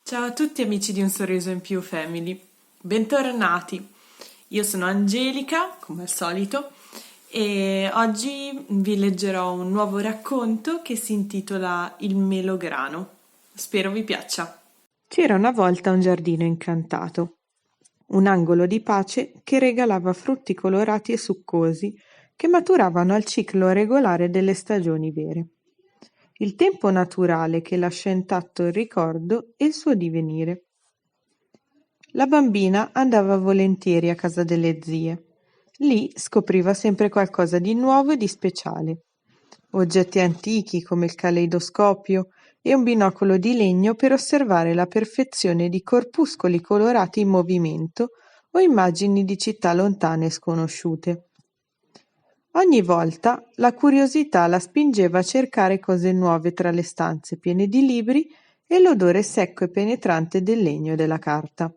Ciao a tutti amici di Un Sorriso in Più Family, bentornati. Io sono Angelica, come al solito, e oggi vi leggerò un nuovo racconto che si intitola Il melograno. Spero vi piaccia. C'era una volta un giardino incantato, un angolo di pace che regalava frutti colorati e succosi che maturavano al ciclo regolare delle stagioni vere. Il tempo naturale che lascia intatto il ricordo e il suo divenire. La bambina andava volentieri a casa delle zie. Lì scopriva sempre qualcosa di nuovo e di speciale. Oggetti antichi come il caleidoscopio e un binocolo di legno per osservare la perfezione di corpuscoli colorati in movimento o immagini di città lontane e sconosciute. Ogni volta la curiosità la spingeva a cercare cose nuove tra le stanze piene di libri e l'odore secco e penetrante del legno e della carta.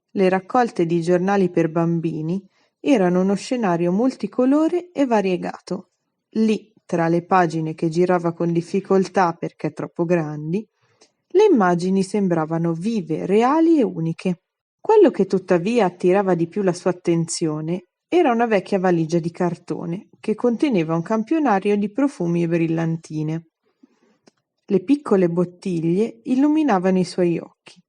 Le raccolte di giornali per bambini erano uno scenario multicolore e variegato. Lì, tra le pagine che girava con difficoltà perché troppo grandi, le immagini sembravano vive, reali e uniche. Quello che tuttavia attirava di più la sua attenzione era una vecchia valigia di cartone che conteneva un campionario di profumi e brillantine. Le piccole bottiglie illuminavano i suoi occhi.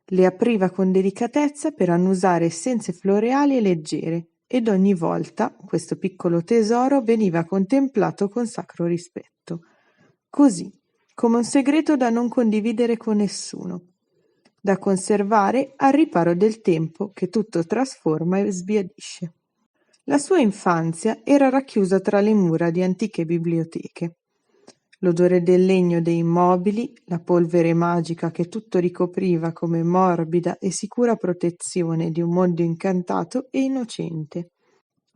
Le apriva con delicatezza per annusare essenze floreali e leggere, ed ogni volta questo piccolo tesoro veniva contemplato con sacro rispetto, così, come un segreto da non condividere con nessuno, da conservare al riparo del tempo che tutto trasforma e sbiadisce. La sua infanzia era racchiusa tra le mura di antiche biblioteche. L'odore del legno dei mobili, la polvere magica che tutto ricopriva come morbida e sicura protezione di un mondo incantato e innocente.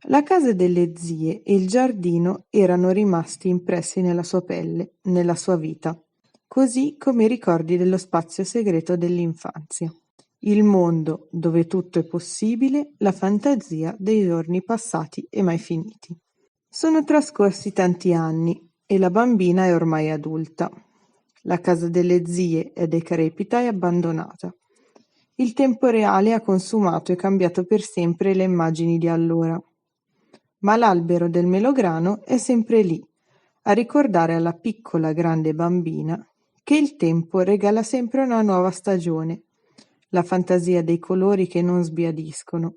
La casa delle zie e il giardino erano rimasti impressi nella sua pelle, nella sua vita, così come i ricordi dello spazio segreto dell'infanzia. Il mondo dove tutto è possibile, la fantasia dei giorni passati e mai finiti. Sono trascorsi tanti anni e la bambina è ormai adulta. La casa delle zie è decrepita e abbandonata. Il tempo reale ha consumato e cambiato per sempre le immagini di allora. Ma l'albero del melograno è sempre lì, a ricordare alla piccola grande bambina che il tempo regala sempre una nuova stagione, la fantasia dei colori che non sbiadiscono.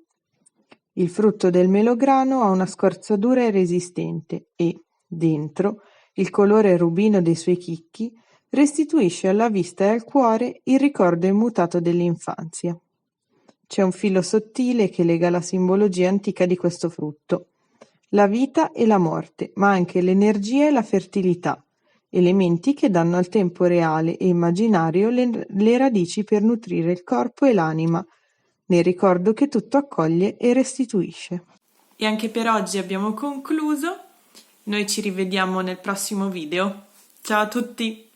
Il frutto del melograno ha una scorza dura e resistente e, dentro, il colore rubino dei suoi chicchi restituisce alla vista e al cuore il ricordo immutato dell'infanzia. C'è un filo sottile che lega la simbologia antica di questo frutto, la vita e la morte, ma anche l'energia e la fertilità, elementi che danno al tempo reale e immaginario le radici per nutrire il corpo e l'anima, nel ricordo che tutto accoglie e restituisce. E anche per oggi abbiamo concluso. Noi ci rivediamo nel prossimo video. Ciao a tutti!